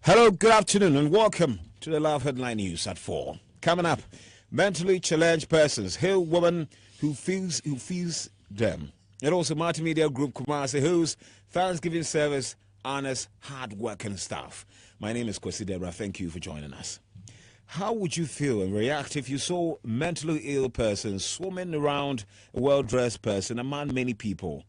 Hello, good afternoon, and welcome to the Love Headline News at 4. Coming up, mentally challenged persons hail woman who feels them. And also, multimedia group KWESI, whose Thanksgiving service honors hard-working staff. My name is KWESI DEBRAH. Thank you for joining us. How would you feel and react if you saw a mentally ill person swarming around a well-dressed person among many people?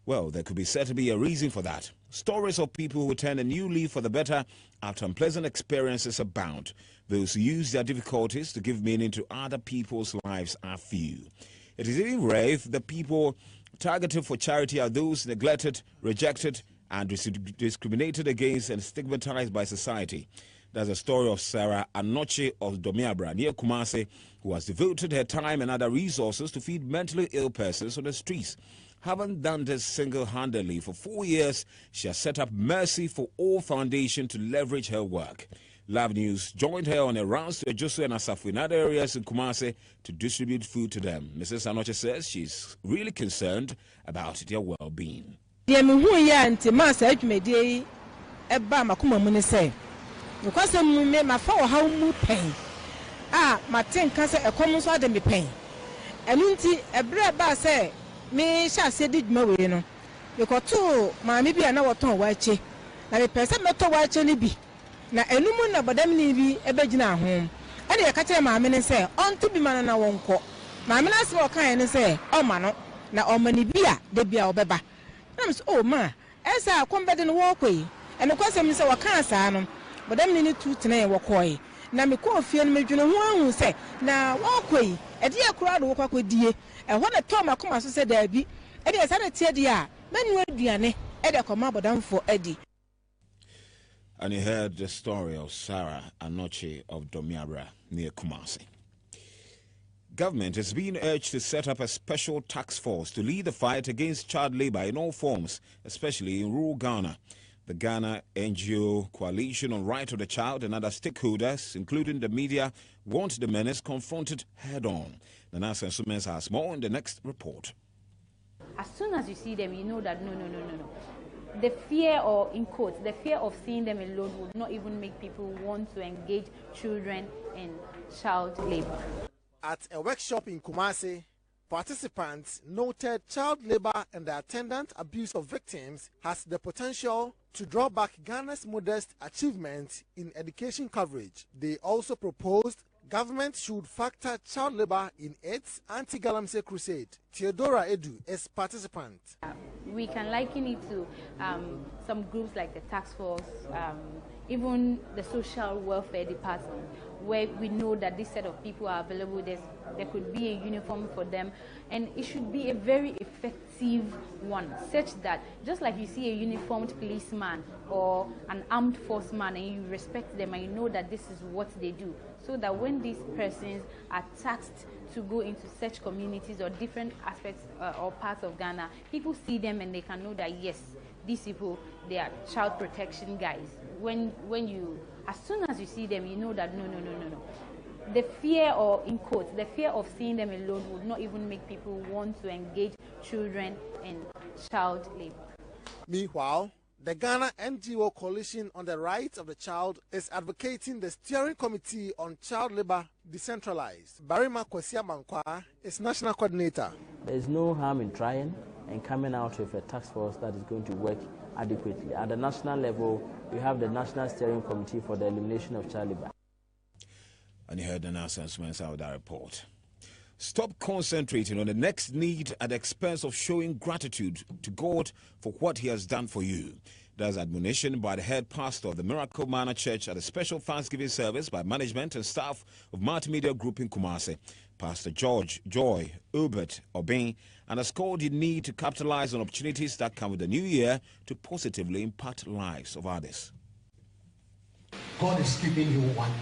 Well, there could be said to be a reason for that. Stories of people who turn a new leaf for the better after unpleasant experiences abound. Those who use their difficulties to give meaning to other people's lives are few. It is even rare if the people targeted for charity are those neglected, rejected, and discriminated against and stigmatized by society. That's a story of Sarah Anoche of DEBRAH near Kumasi, who has devoted her time and other resources to feed mentally ill persons on the streets. Having done this single-handedly for 4 years, she has set up Mercy for All Foundation to leverage her work. Love News joined her on a rounds to Ejosu and Asafu in other areas in Kumasi to distribute food to them. Mrs. Anoche says she's really concerned about their well-being. Me shall say did no. You got two, my maybe an hour ton white. Now the person not to watch any be. Now a woman about them be a beggar home. And I catch my men and say, on to be man and I won't call. My men ask what kind and say, oh man, now all many beer, they be our beba. Oh ma, as I come back and walk away. And of course I'm so I can't say, but them need to tonight walk away. Now me call fear me, you know, one who say, now walk away. A dear crowd walk with dear. And when a Tom come as said there be, and yes, I tell you, men will be an Edda come up down for Eddie. And you heard the story of Sarah Anoche of DEBRAH near Kumasi. Government is being urged to set up a special task force to lead the fight against child labor in all forms, especially in rural Ghana. The Ghana NGO Coalition on Right of the Child and other stakeholders, including the media, want the menace confronted head-on. The Nasa Sumens has more in the next report. As soon as you see them, you know that no. The fear, or in quotes, the fear of seeing them alone would not even make people want to engage children in child labor. At a workshop in Kumasi, participants noted child labor and the attendant abuse of victims has the potential to draw back Ghana's modest achievements in education coverage. They also proposed government should factor child labor in its anti-galamsey crusade. Theodora Edu is participant. We can liken it to some groups like the task force, even the social welfare department, where we know that this set of people are available. There could be a uniform for them, and it should be a very effective one, such that just like you see a uniformed policeman or an armed force man and you respect them and you know that this is what they do, so that when these persons are tasked to go into such communities or different aspects or parts of Ghana, people see them and they can know that yes, these people, they are child protection guys. When you, as soon as you see them, you know that no. The fear, or in quotes, the fear of seeing them alone would not even make people want to engage children in child labor. Meanwhile, the Ghana NGO Coalition on the Rights of the Child is advocating the Steering Committee on Child Labor decentralized. Barima Kwesia Mankwa is National Coordinator. There is no harm in trying and coming out with a task force that is going to work adequately. At the national level, we have the National Steering Committee for the Elimination of Child Labor. And you heard the announcements out of that report. Stop concentrating on the next need at the expense of showing gratitude to God for what He has done for you. That's admonition by the head pastor of the Miracle Manor Church at a special Thanksgiving service by management and staff of Multimedia Group in Kumasi. Pastor Joy Ubert Obin underscored the need to capitalize on opportunities that come with the new year to positively impact lives of others. God is giving you one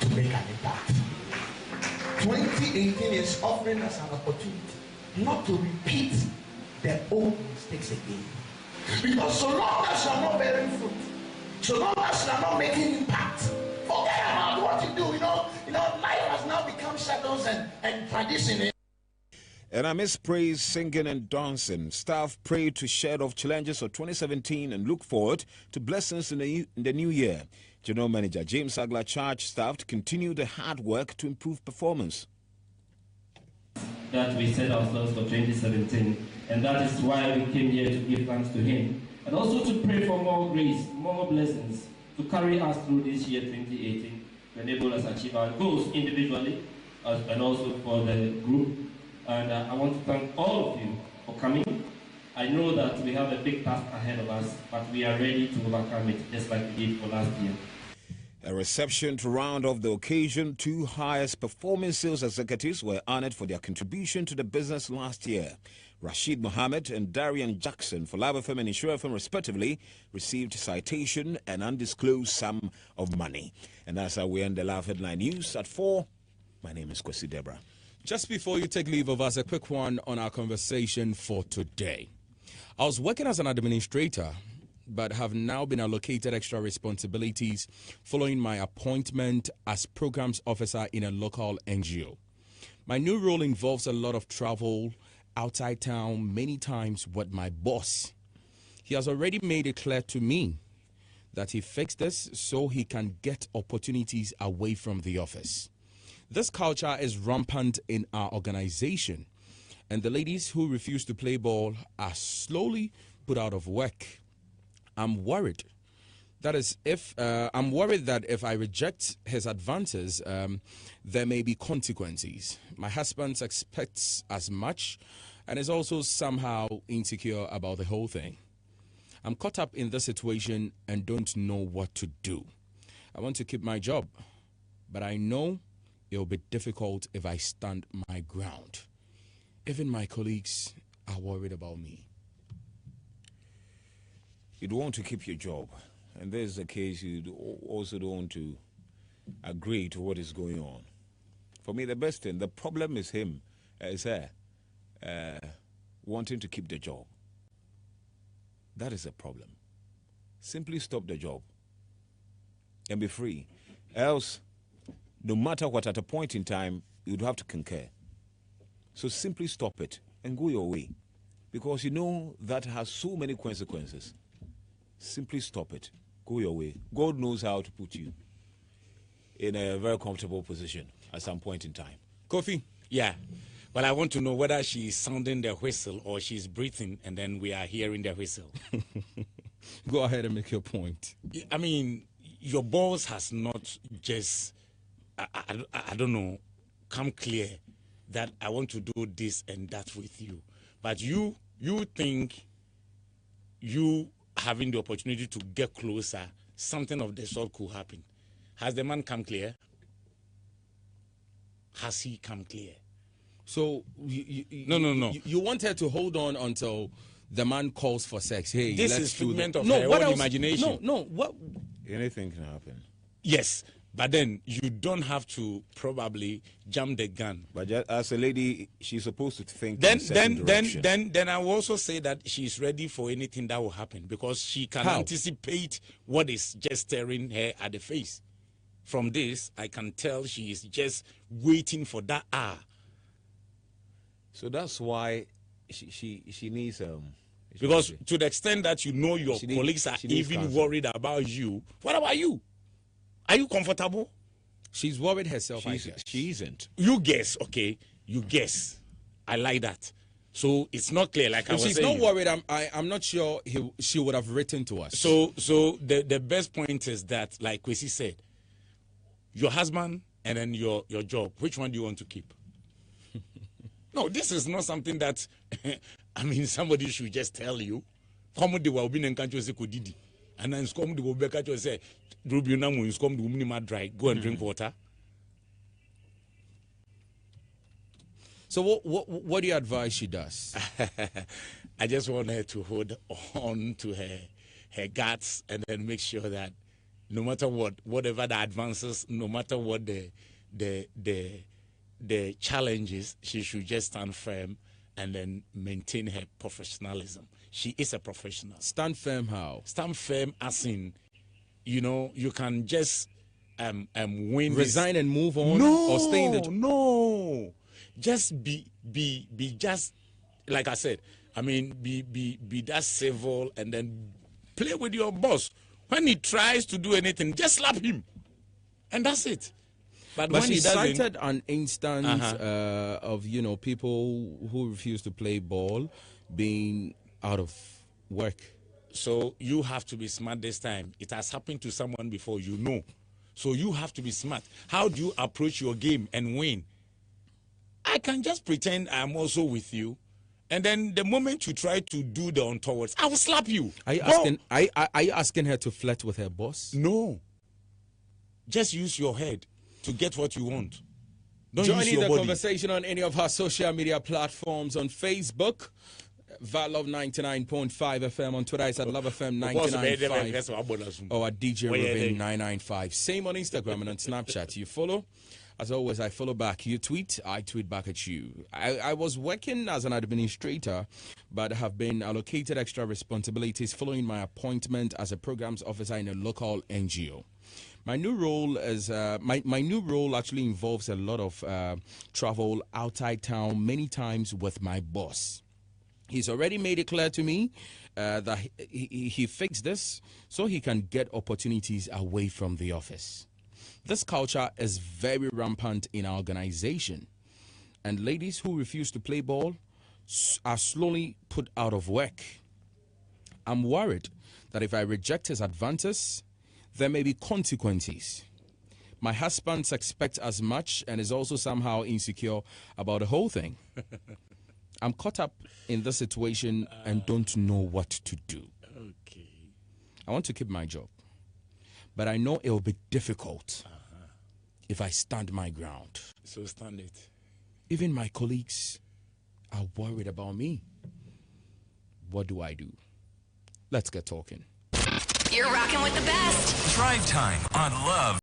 to make an impact. 2018 is offering us an opportunity not to repeat the old mistakes again. Because so long as you are not bearing fruit, so long as you are not making impact, forget about what you do. You know, life has now become shadows and tradition. And amidst praise, singing, and dancing, staff prayed to shed off challenges of 2017 and look forward to blessings in the new year. General Manager James Agla charged staff to continue the hard work to improve performance. That we set ourselves for 2017, and that is why we came here to give thanks to Him, and also to pray for more grace, more blessings to carry us through this year 2018, to enable us to achieve our goals individually and also for the group. And I want to thank all of you for coming. I know that we have a big task ahead of us, but we are ready to overcome it, just like we did for last year. A reception to round off the occasion. 2 highest performing sales executives were honored for their contribution to the business last year. Rashid Mohammed and Darian Jackson for Lab FM and Insure FM respectively received citation and undisclosed sum of money. And that's how we end the Love Headline News at 4. My name is KWESI DEBRAH. Just before you take leave of us, a quick one on our conversation for today. I was working as an administrator, but have now been allocated extra responsibilities following my appointment as programs officer in a local NGO. My new role involves a lot of travel outside town, many times with my boss. He has already made it clear to me that he fixed this so he can get opportunities away from the office. This culture is rampant in our organization, and the ladies who refuse to play ball are slowly put out of work. I'm worried that if I reject his advances, there may be consequences. My husband expects as much and is also somehow insecure about the whole thing. I'm caught up in this situation and don't know what to do. I want to keep my job, but I know it will be difficult if I stand my ground. Even my colleagues are worried about me. You'd want to keep your job, and there's the case you also don't want to agree to what is going on. For me, the best thing, the problem is him, is her, wanting to keep the job. That is a problem. Simply stop the job and be free. Else, no matter what, at a point in time, you'd have to concur. So simply stop it and go your way, because you know that has so many consequences. Simply stop it. Go your way. God knows how to put you in a very comfortable position at some point in time. Kofi? Yeah. Well, I want to know whether she's sounding the whistle or she's breathing and then we are hearing the whistle. Go ahead and make your point. I mean, your boss has not just, I don't know, come clear that I want to do this and that with you. But you think you having the opportunity to get closer, something of the sort could happen. Has the man come clear? Has he come clear? So No. You want her to hold on until the man calls for sex. Hey, this let's is do figment that. of No, her what own else? imagination. No, what? Anything can happen. Yes, but then you don't have to probably jump the gun. But just, as a lady, she's supposed to think Then in a certain direction. I will also say that she's ready for anything that will happen because she can How? anticipate what is just staring her at the face. From this, I can tell she is just waiting for that hour. So that's why she needs Because to the extent that you know your She needs- colleagues are she needs even counsel. worried about you, what about you? Are you comfortable? She's worried herself, I guess. She isn't. You guess, okay? You guess. I like that. So it's not clear, like I If was she's saying. not worried, I'm not sure she would have written to us. So the best point is that, like KWESI said, your husband and then your job, which one do you want to keep? No, this is not something that I mean somebody should just tell you. Come the will be in country say kodidi. And then come the will be country say Ruby Namu is come the woman dry. Go and drink water. So what do you advise she does? I just want her to hold on to her guts and then make sure that no matter whatever the advances, no matter what the challenges, she should just stand firm and then maintain her professionalism. She is a professional. Stand firm how? Stand firm as in, you can just win. Resign and move on? No, or stay in the no. just be just like I said. I mean, be that civil, and then play with your boss. When he tries to do anything, just slap him, and that's it. But when she he doesn't, cited an instance of people who refuse to play ball being out of work. So you have to be smart this time. It has happened to someone before, So you have to be smart. How do you approach your game and win? I can just pretend I'm also with you, and then the moment you try to do the untowards, I will slap you. Are you asking her to flirt with her boss? No. Just use your head to get what you want. Don't Join use in your the body. conversation on any of our social media platforms. On Facebook, Valove 99.5 FM. On Twitter, it's at Love FM 99.5. Or at DJ Ruben 995. Same on Instagram and on Snapchat. You follow? As always, I follow back. You tweet, I tweet back at you. I was working as an administrator, but have been allocated extra responsibilities following my appointment as a programs officer in a local NGO. My new role is my new role actually involves a lot of travel outside town, many times with my boss. He's already made it clear to me that he fixed this so he can get opportunities away from the office. This culture is very rampant in our organization, and ladies who refuse to play ball are slowly put out of work. I'm worried that if I reject his advances, there may be consequences. My husband expects as much and is also somehow insecure about the whole thing. I'm caught up in this situation and don't know what to do. Okay. I want to keep my job, but I know it will be difficult if I stand my ground. So stand it. Even my colleagues are worried about me. What do I do? Let's get talking. You're rocking with the best. Drive Time on Love